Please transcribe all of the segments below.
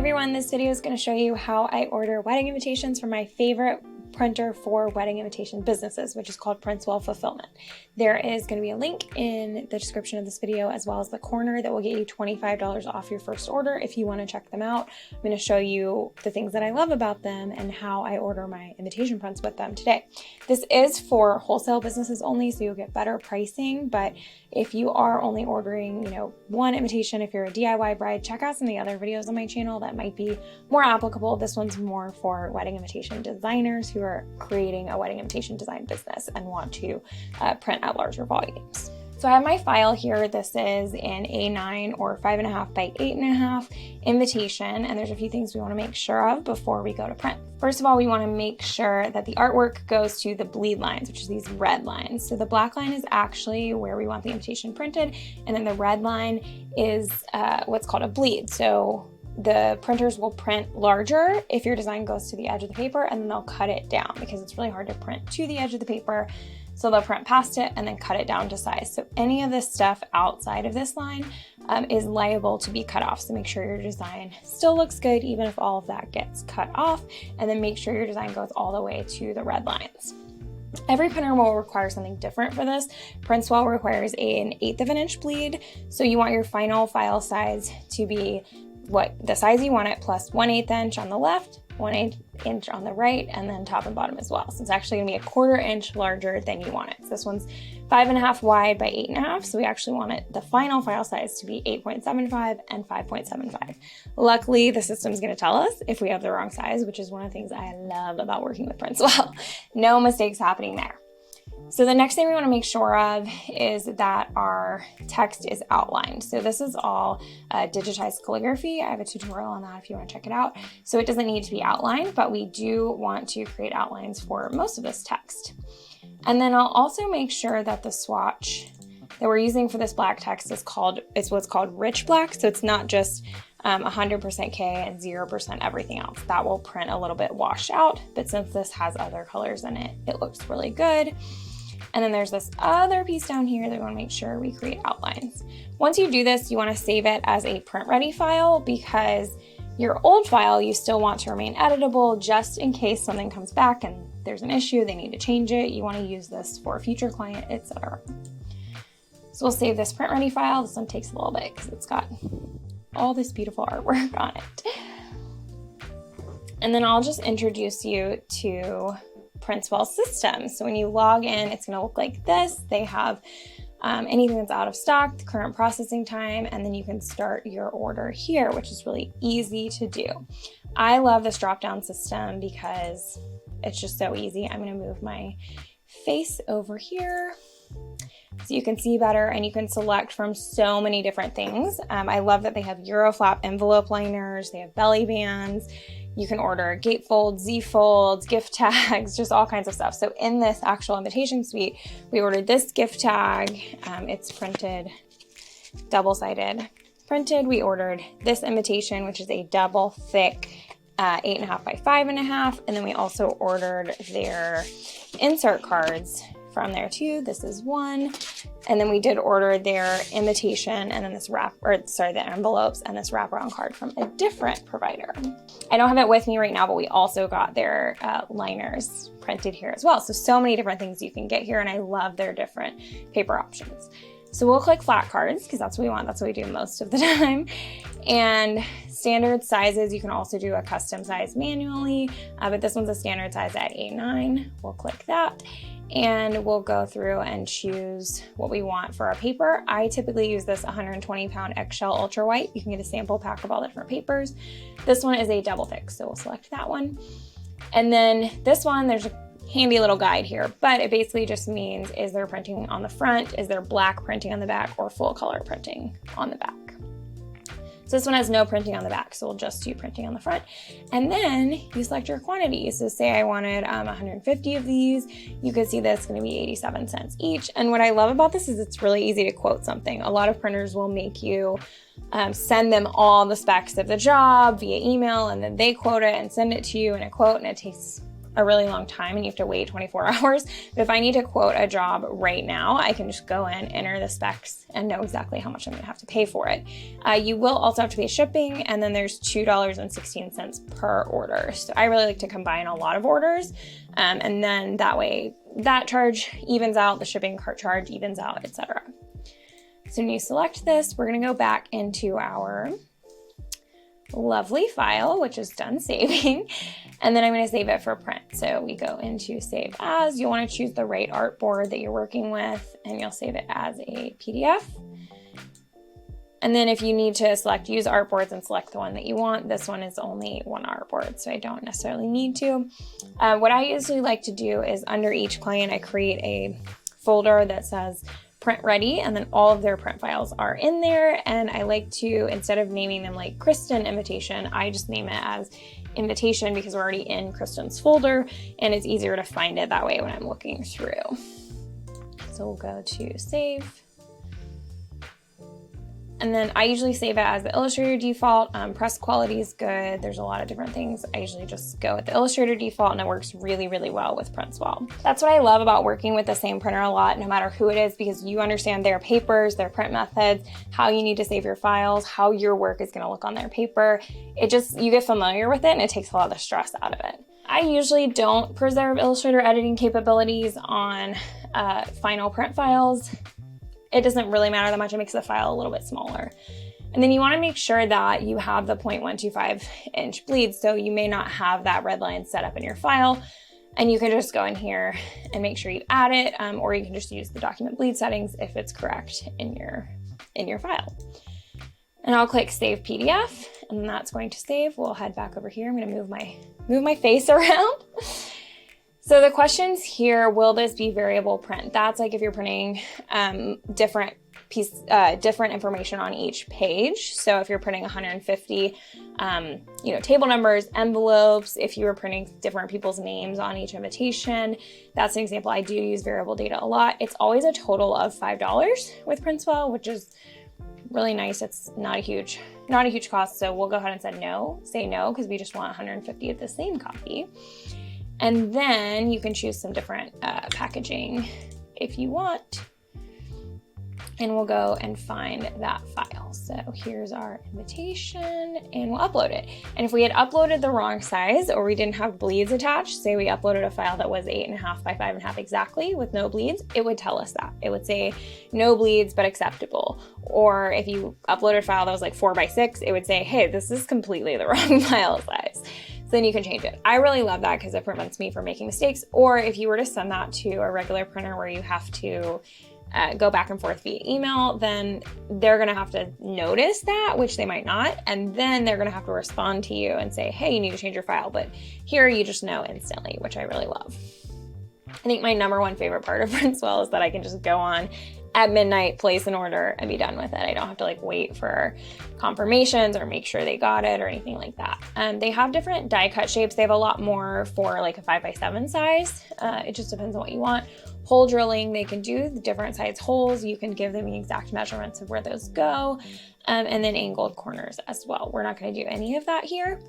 everyone, this video is going to show you how I order wedding invitations from my favorite printer for wedding invitation businesses, which is called PrintsWell Fulfilment. There is going to be a link in the description of this video as well as the corner that will get you $25 off your first order if you want to check them out. I'm going to show you the things that I love about them and how I order my invitation prints with them today. This is for wholesale businesses only, so you'll get better pricing, but if you are only ordering, one invitation, if you're a DIY bride, check out some of the other videos on my channel that might be more applicable. This one's more for wedding invitation designers who are creating a wedding invitation design business and want to print at larger volumes. So I have my file here. This is an A9 or 5.5 by 8.5 invitation, and there's a few things we want to make sure of before we go to print. First of all, we want to make sure that the artwork goes to the bleed lines, which is these red lines. So the black line is actually where we want the invitation printed, and then the red line is what's called a bleed. So the printers will print larger if your design goes to the edge of the paper, and then they'll cut it down because it's really hard to print to the edge of the paper. So they'll print past it and then cut it down to size. So any of this stuff outside of this line is liable to be cut off. So make sure your design still looks good even if all of that gets cut off, and then make sure your design goes all the way to the red lines. Every printer will require something different for this. PrintsWell requires an 1/8 of an inch bleed. So you want your final file size to be what the size you want it, plus 1/8 inch on the left, 1/8 inch on the right, and then top and bottom as well. So it's actually gonna be 1/4 inch larger than you want it. So this one's 5.5 wide by 8.5. So we actually want it, the final file size, to be 8.75 and 5.75. Luckily, the system's gonna tell us if we have the wrong size, which is one of the things I love about working with PrintsWell. No mistakes happening there. So the next thing we want to make sure of is that our text is outlined. So this is all digitized calligraphy. I have a tutorial on that if you want to check it out. So it doesn't need to be outlined, but we do want to create outlines for most of this text. And then I'll also make sure that the swatch that we're using for this black text is what's called rich black. So it's not just 100% K and 0% everything else. That will print a little bit washed out, but since this has other colors in it, it looks really good. And then there's this other piece down here that we want to make sure we create outlines. Once you do this, you want to save it as a print ready file, because your old file you still want to remain editable just in case something comes back and there's an issue, they need to change it. You want to use this for a future client, etc. So we'll save this print ready file. This one takes a little bit because it's got all this beautiful artwork on it. And then I'll just introduce you to PrintsWell system. So when you log in, it's going to look like this. They have anything that's out of stock, the current processing time, and then you can start your order here, which is really easy to do. I love this drop-down system because it's just so easy. I'm going to move my face over here so you can see better, and you can select from so many different things. I love that they have Euroflap envelope liners, they have belly bands, you can order gatefold, Z-folds, gift tags, just all kinds of stuff. So in this actual invitation suite, we ordered this gift tag. It's printed, double-sided printed. We ordered this invitation, which is a double thick 8.5 by 5.5. And then we also ordered their insert cards from there too. This is one. And then we did order their invitation and then the envelopes and this wraparound card from a different provider. I don't have it with me right now, but we also got their liners printed here as well. So many different things you can get here, and I love their different paper options. So we'll click flat cards because that's what we want. That's what we do most of the time. And standard sizes, you can also do a custom size manually, but this one's a standard size at A9. We'll click that. And we'll go through and choose what we want for our paper. I typically use this 120-pound eggshell ultra white. You can get a sample pack of all the different papers. This one is a double thick, so we'll select that one. And then this one, there's a handy little guide here, but it basically just means, is there printing on the front, is there black printing on the back, or full color printing on the back. So this one has no printing on the back, so we'll just do printing on the front. And then you select your quantity. So say I wanted 150 of these, you can see that's gonna be 87 cents each. And what I love about this is it's really easy to quote something. A lot of printers will make you send them all the specs of the job via email, and then they quote it and send it to you in a quote, and it takes a really long time and you have to wait 24 hours. But if I need to quote a job right now, I can just go in, enter the specs, and know exactly how much I'm gonna have to pay for it. You will also have to pay shipping, and then there's $2.16 per order. So I really like to combine a lot of orders, and then that way that charge evens out, the shipping cart charge evens out, etc. So when you select this, we're gonna go back into our lovely file, which is done saving, and then I'm going to save it for print. So we go into save as. You'll want to choose the right artboard that you're working with, and you'll save it as a PDF. And then if you need to select use artboards and select the one that you want, this one is only one artboard, so I don't necessarily need to. What I usually like to do is under each client, I create a folder that says print ready, and then all of their print files are in there. And I like to, instead of naming them like Kristen invitation, I just name it as invitation because we're already in Kristen's folder and it's easier to find it that way when I'm looking through. So we'll go to save. And then I usually save it as the Illustrator default. Press quality is good. There's a lot of different things. I usually just go with the Illustrator default, and it works really, really well with PrintsWell. That's what I love about working with the same printer a lot, no matter who it is, because you understand their papers, their print methods, how you need to save your files, how your work is gonna look on their paper. You get familiar with it, and it takes a lot of the stress out of it. I usually don't preserve Illustrator editing capabilities on final print files. It doesn't really matter that much. It makes the file a little bit smaller. And then you want to make sure that you have the 0.125 inch bleed. So you may not have that red line set up in your file, and you can just go in here and make sure you add it, or you can just use the document bleed settings if it's correct in your file. And I'll click save PDF, and that's going to save. We'll head back over here. I'm going to move my face around. So the questions here, will this be variable print? That's like if you're printing different information on each page. So if you're printing 150, table numbers, envelopes, if you were printing different people's names on each invitation, that's an example. I do use variable data a lot. It's always a total of $5 with PrintsWell, which is really nice. It's not a huge cost. So we'll go ahead and say no, because we just want 150 of the same copy. And then you can choose some different packaging if you want. And we'll go and find that file. So here's our invitation, and we'll upload it. And if we had uploaded the wrong size, or we didn't have bleeds attached, say we uploaded a file that was 8.5 by 5.5 exactly with no bleeds, it would tell us that. It would say no bleeds, but acceptable. Or if you uploaded a file that was like 4 by 6, it would say, hey, this is completely the wrong file size. So then you can change it. I really love that because it prevents me from making mistakes. Or if you were to send that to a regular printer where you have to go back and forth via email, then they're gonna have to notice that, which they might not, and then they're gonna have to respond to you and say, hey, you need to change your file. But here you just know instantly, which I really love. I think my number one favorite part of PrintsWell is that I can just go on at midnight, place an order, and be done with it. I don't have to wait for confirmations or make sure they got it or anything like that. They have different die cut shapes. They have a lot more for a 5 by 7 size. It just depends on what you want. Hole drilling, they can do the different size holes. You can give them the exact measurements of where those go. And then angled corners as well. We're not going to do any of that here.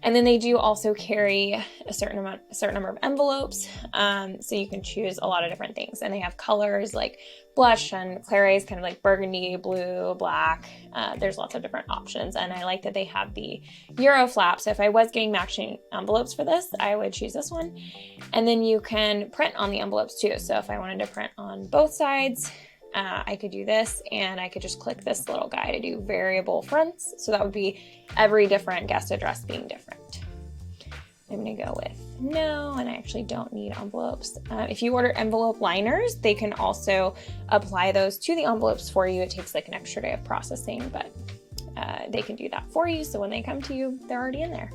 And then they do also carry a certain number of envelopes. So you can choose a lot of different things. And they have colors like blush and claret, kind of like burgundy, blue, black. There's lots of different options. And I like that they have the Euro flap. So if I was getting matching envelopes for this, I would choose this one. And then you can print on the envelopes too. So if I wanted to print on both sides, I could do this, and I could just click this little guy to do variable fronts. So that would be every different guest address being different. I'm gonna go with no, and I actually don't need envelopes. If you order envelope liners, they can also apply those to the envelopes for you. It takes an extra day of processing, but they can do that for you. So when they come to you, they're already in there.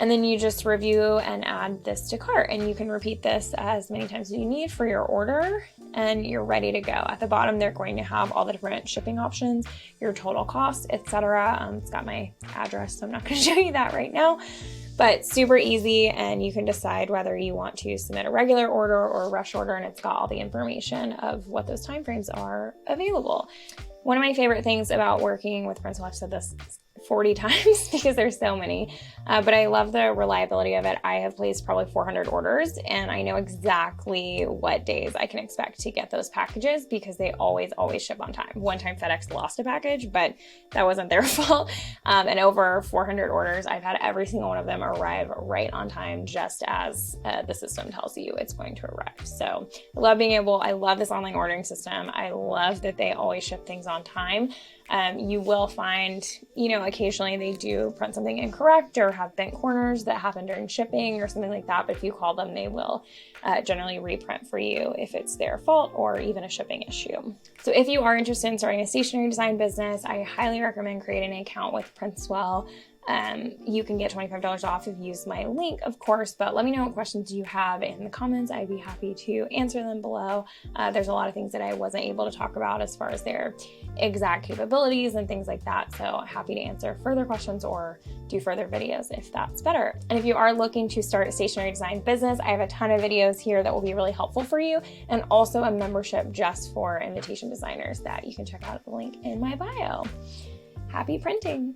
And then you just review and add this to cart, and you can repeat this as many times as you need for your order, and you're ready to go. At the bottom, they're going to have all the different shipping options, your total cost, etc. It's got my address, so I'm not going to show you that right now, but super easy, and you can decide whether you want to submit a regular order or a rush order, and it's got all the information of what those timeframes are available. One of my favorite things about working with PrintsWell, I've said this 40 times because there's so many, but I love the reliability of it. I have placed probably 400 orders and I know exactly what days I can expect to get those packages because they always ship on time. One time FedEx lost a package, but that wasn't their fault. And over 400 orders, I've had every single one of them arrive right on time, just as the system tells you it's going to arrive. So I love this online ordering system. I love that they always ship things on time. You will find, occasionally they do print something incorrect or have bent corners that happen during shipping or something like that. But if you call them, they will generally reprint for you if it's their fault or even a shipping issue. So if you are interested in starting a stationery design business, I highly recommend creating an account with PrintsWell. You can get $25 off if you use my link, of course, but let me know what questions you have in the comments. I'd be happy to answer them below. There's a lot of things that I wasn't able to talk about as far as their exact capabilities and things like that. So happy to answer further questions or do further videos if that's better. And if you are looking to start a stationery design business, I have a ton of videos here that will be really helpful for you, and also a membership just for invitation designers that you can check out at the link in my bio. Happy printing!